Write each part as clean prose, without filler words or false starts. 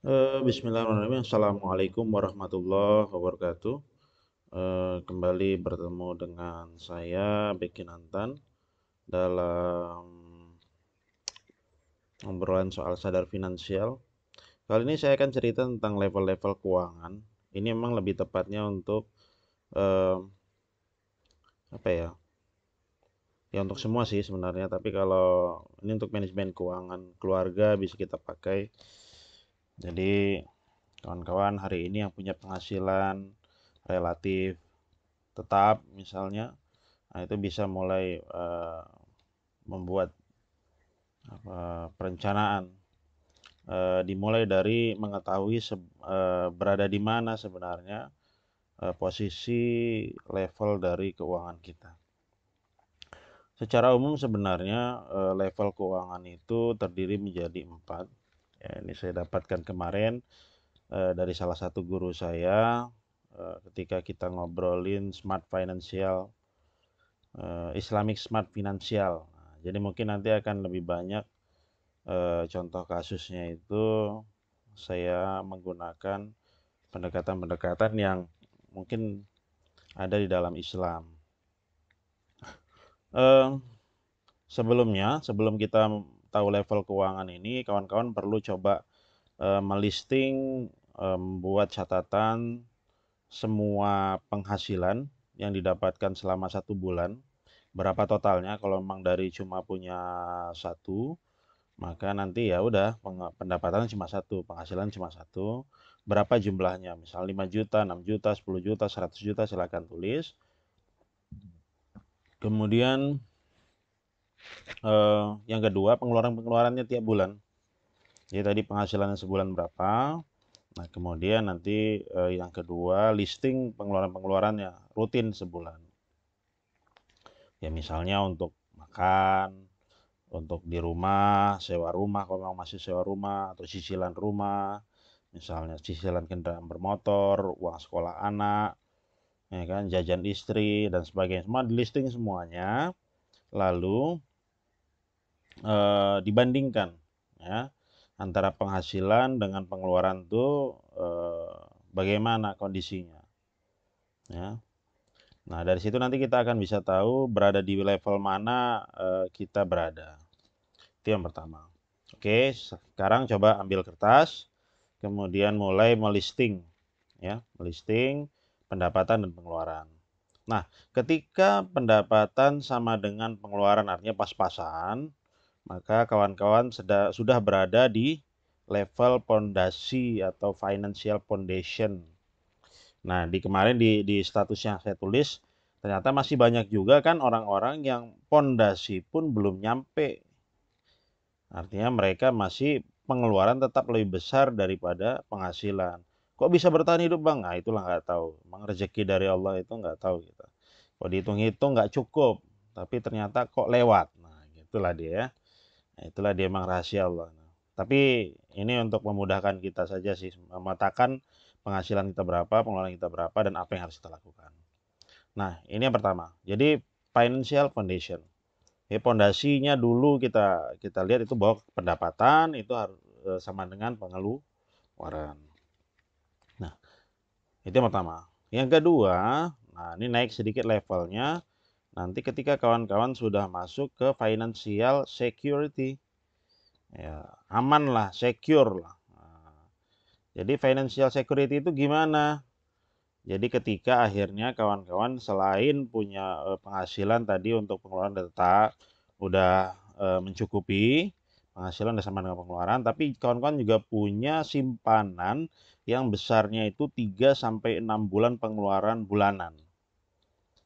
Bismillahirrahmanirrahim. Assalamualaikum warahmatullahi wabarakatuh. Kembali bertemu dengan saya Beki Nantan dalam obrolan soal sadar finansial. Kali ini saya akan cerita tentang level-level keuangan. Ini memang lebih tepatnya untuk eh, apa ya? Ya untuk semua sih sebenarnya. Tapi kalau ini untuk manajemen keuangan keluarga bisa kita pakai. Jadi kawan-kawan hari ini yang punya penghasilan relatif tetap misalnya, nah itu bisa mulai membuat perencanaan, dimulai dari mengetahui berada di mana sebenarnya posisi level dari keuangan kita. Secara umum sebenarnya level keuangan itu terdiri menjadi 4. Ya, ini saya dapatkan kemarin dari salah satu guru saya ketika kita ngobrolin smart financial, Islamic Smart Financial. Nah, jadi mungkin nanti akan lebih banyak contoh kasusnya itu saya menggunakan pendekatan-pendekatan yang mungkin ada di dalam Islam. Eh, sebelum kita tahu level keuangan ini, kawan-kawan perlu coba melisting, membuat catatan semua penghasilan yang didapatkan selama 1 bulan. Berapa totalnya? Kalau memang dari cuma punya satu, maka nanti ya udah pendapatan cuma satu, penghasilan cuma satu. Berapa jumlahnya? Misal 5 juta, 6 juta, 10 juta, 100 juta silakan tulis. Kemudian yang kedua pengeluaran-pengeluarannya tiap bulan. Jadi tadi penghasilannya sebulan berapa? Nah, kemudian nanti yang kedua listing pengeluaran-pengeluarannya rutin sebulan. Ya misalnya untuk makan, untuk di rumah, sewa rumah kalau memang masih sewa rumah atau cicilan rumah, misalnya cicilan kendaraan bermotor, uang sekolah anak, ya kan, jajan istri dan sebagainya. Semua di listing semuanya, lalu dibandingkan ya antara penghasilan dengan pengeluaran itu bagaimana kondisinya ya. Nah, dari situ nanti kita akan bisa tahu berada di level mana kita berada. Itu yang pertama. Oke, sekarang coba ambil kertas, kemudian mulai melisting, ya, melisting pendapatan dan pengeluaran. Nah, ketika pendapatan sama dengan pengeluaran artinya pas-pasan, maka kawan-kawan sudah berada di level pondasi atau financial foundation. Nah, di kemarin di status yang saya tulis, ternyata masih banyak juga kan orang-orang yang pondasi pun belum nyampe. Artinya mereka masih pengeluaran tetap lebih besar daripada penghasilan. Kok bisa bertahan hidup bang? Nah itulah nggak tahu. Memang rezeki dari Allah itu nggak tahu kita. Kalau dihitung-hitung nggak cukup, tapi ternyata kok lewat. Nah itulah dia ya. Nah, itulah dia memang rahasia Allah. Nah, tapi ini untuk memudahkan kita saja sih, memetakan penghasilan kita berapa, pengeluaran kita berapa, dan apa yang harus kita lakukan. Nah ini yang pertama. Jadi financial foundation. Ya, pondasinya dulu kita kita lihat itu bahwa pendapatan itu harus sama dengan pengeluaran. Nah, itu yang pertama. Yang kedua, nah ini naik sedikit levelnya. Nanti ketika kawan-kawan sudah masuk ke financial security, ya aman lah, secure lah. Nah, jadi financial security itu gimana? Jadi ketika akhirnya kawan-kawan selain punya penghasilan tadi untuk pengeluaran tetap udah mencukupi, penghasilan udah sama dengan pengeluaran, tapi kawan-kawan juga punya simpanan yang besarnya itu 3 sampai 6 bulan pengeluaran bulanan.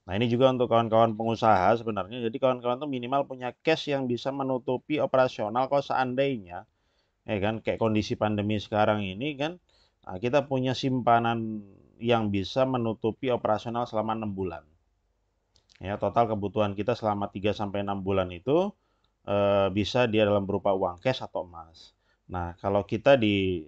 Nah, ini juga untuk kawan-kawan pengusaha sebenarnya. Jadi kawan-kawan tuh minimal punya cash yang bisa menutupi operasional kalau seandainya ya kan kayak kondisi pandemi sekarang ini kan, nah, kita punya simpanan yang bisa menutupi operasional selama 6 bulan. Ya, total kebutuhan kita selama 3 sampai 6 bulan itu bisa dia dalam berupa uang cash atau emas. Nah, kalau kita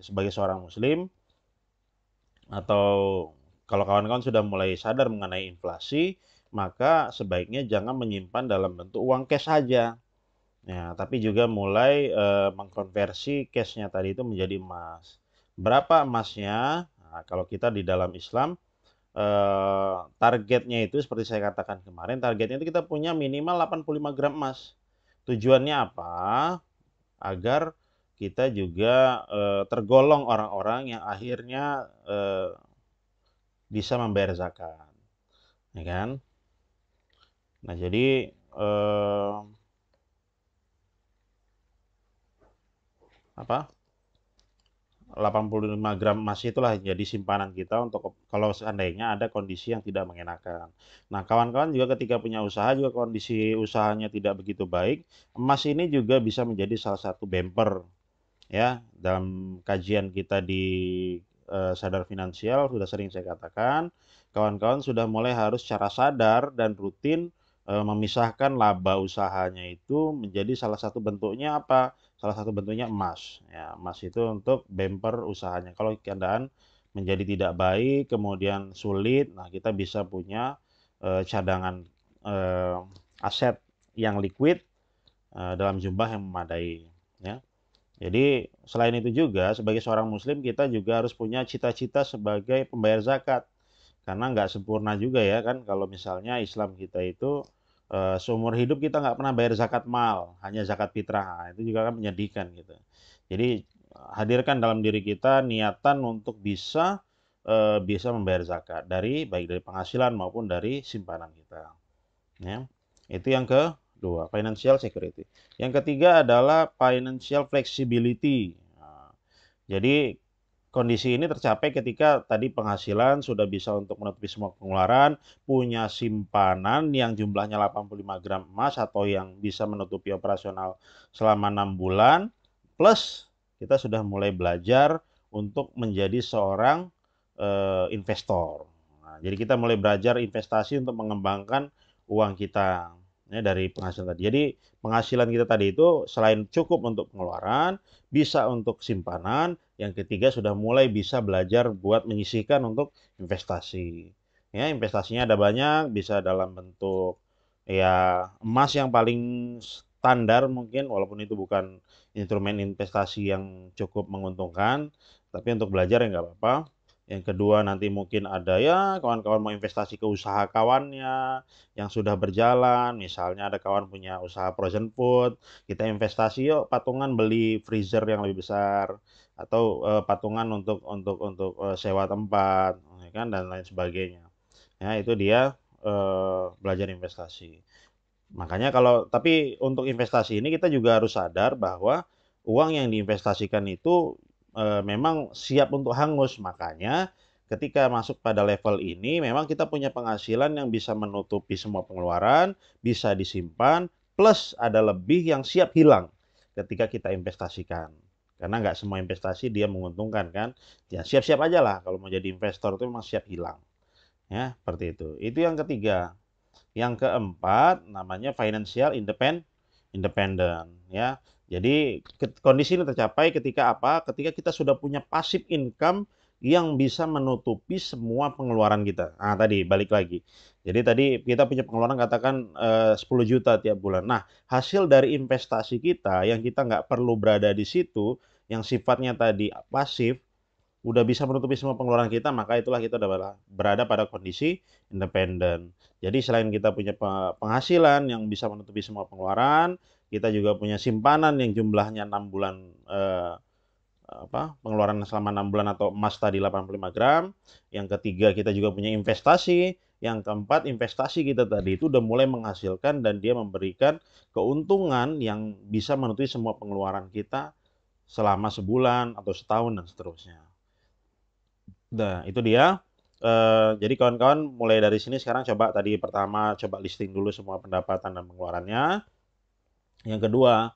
sebagai seorang muslim atau kalau kawan-kawan sudah mulai sadar mengenai inflasi, maka sebaiknya jangan menyimpan dalam bentuk uang cash saja. Ya, tapi juga mulai mengkonversi cashnya tadi itu menjadi emas. Berapa emasnya? Nah, kalau kita di dalam Islam, targetnya itu seperti saya katakan kemarin, targetnya itu kita punya minimal 85 gram emas. Tujuannya apa? Agar kita juga tergolong orang-orang yang akhirnya bisa membayar zakat, ya kan? Nah, jadi apa? 85 gram emas itulah jadi simpanan kita untuk kalau seandainya ada kondisi yang tidak mengenakan. Nah, kawan-kawan juga ketika punya usaha juga kondisi usahanya tidak begitu baik, emas ini juga bisa menjadi salah satu bumper ya. Dalam kajian kita di Sadar Finansial sudah sering saya katakan, kawan-kawan sudah mulai harus secara sadar dan rutin memisahkan laba usahanya itu menjadi salah satu bentuknya apa? Salah satu bentuknya emas. Ya, emas itu untuk bumper usahanya. Kalau keadaan menjadi tidak baik, kemudian sulit, nah kita bisa punya cadangan aset yang liquid dalam jumlah yang memadai. Ya. Jadi selain itu juga sebagai seorang muslim kita juga harus punya cita-cita sebagai pembayar zakat. Karena nggak sempurna juga ya kan kalau misalnya Islam kita itu seumur hidup kita nggak pernah bayar zakat mal, hanya zakat fitrah. Nah, itu juga kan menyedihkan gitu. Jadi hadirkan dalam diri kita niatan untuk bisa membayar zakat dari baik dari penghasilan maupun dari simpanan kita. Ya. Itu yang kedua, financial security. Yang ketiga adalah financial flexibility. Nah, jadi kondisi ini tercapai ketika tadi penghasilan sudah bisa untuk menutupi semua pengeluaran, punya simpanan yang jumlahnya 85 gram emas atau yang bisa menutupi operasional selama 6 bulan, plus kita sudah mulai belajar untuk menjadi seorang investor. Nah, jadi kita mulai belajar investasi untuk mengembangkan uang kita ya, dari penghasilan tadi. Jadi penghasilan kita tadi itu selain cukup untuk pengeluaran, bisa untuk simpanan, yang ketiga sudah mulai bisa belajar buat menyisihkan untuk investasi. Ya, investasinya ada banyak, bisa dalam bentuk ya emas yang paling standar mungkin, walaupun itu bukan instrumen investasi yang cukup menguntungkan, tapi untuk belajar ya nggak apa-apa. Yang kedua nanti mungkin ada ya kawan-kawan mau investasi ke usaha kawannya yang sudah berjalan, misalnya ada kawan punya usaha frozen food, kita investasi yuk patungan beli freezer yang lebih besar atau patungan untuk sewa tempat, ya kan dan lain sebagainya. Ya itu dia belajar investasi. Makanya tapi untuk investasi ini kita juga harus sadar bahwa uang yang diinvestasikan itu memang siap untuk hangus. Makanya ketika masuk pada level ini memang kita punya penghasilan yang bisa menutupi semua pengeluaran, bisa disimpan, plus ada lebih yang siap hilang ketika kita investasikan. Karena nggak semua investasi dia menguntungkan kan. Ya siap-siap aja lah kalau mau jadi investor itu memang siap hilang. Ya, seperti itu. Itu yang ketiga. Yang keempat namanya financial independent ya. Jadi kondisi ini tercapai ketika apa? Ketika kita sudah punya passive income yang bisa menutupi semua pengeluaran kita. Nah, tadi balik lagi. Jadi tadi kita punya pengeluaran katakan 10 juta tiap bulan. Nah, hasil dari investasi kita yang kita nggak perlu berada di situ, yang sifatnya tadi pasif, udah bisa menutupi semua pengeluaran kita, maka itulah kita udah berada pada kondisi independen. Jadi selain kita punya penghasilan yang bisa menutupi semua pengeluaran, kita juga punya simpanan yang jumlahnya 6 bulan pengeluaran selama 6 bulan atau emas tadi 85 gram. Yang ketiga kita juga punya investasi. Yang keempat investasi kita tadi itu udah mulai menghasilkan dan dia memberikan keuntungan yang bisa menutupi semua pengeluaran kita selama sebulan atau setahun dan seterusnya. Nah, itu dia. Jadi kawan-kawan mulai dari sini sekarang coba tadi pertama coba listing dulu semua pendapatan dan pengeluarannya. Yang kedua,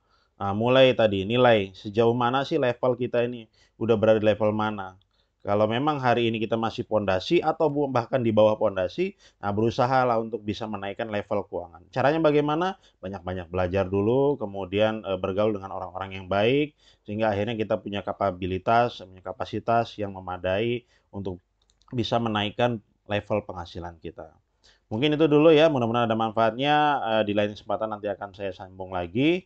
mulai tadi nilai sejauh mana sih level kita ini udah berada di level mana. Kalau memang hari ini kita masih pondasi atau bahkan di bawah pondasi, nah berusahalah untuk bisa menaikkan level keuangan. Caranya bagaimana? Banyak-banyak belajar dulu, kemudian bergaul dengan orang-orang yang baik, sehingga akhirnya kita punya kapabilitas, punya kapasitas yang memadai untuk bisa menaikkan level penghasilan kita. Mungkin itu dulu ya, mudah-mudahan ada manfaatnya. Di lain kesempatan nanti akan saya sambung lagi.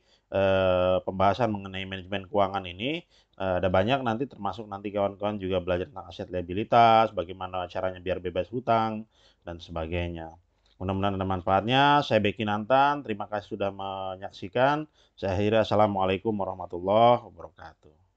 pembahasan mengenai manajemen keuangan ini. Ada banyak nanti, termasuk nanti kawan-kawan juga belajar tentang aset liabilitas, bagaimana caranya biar bebas hutang, dan sebagainya. Mudah-mudahan ada manfaatnya. Saya Beki Nantan, terima kasih sudah menyaksikan. Saya akhiri, Assalamualaikum warahmatullahi wabarakatuh.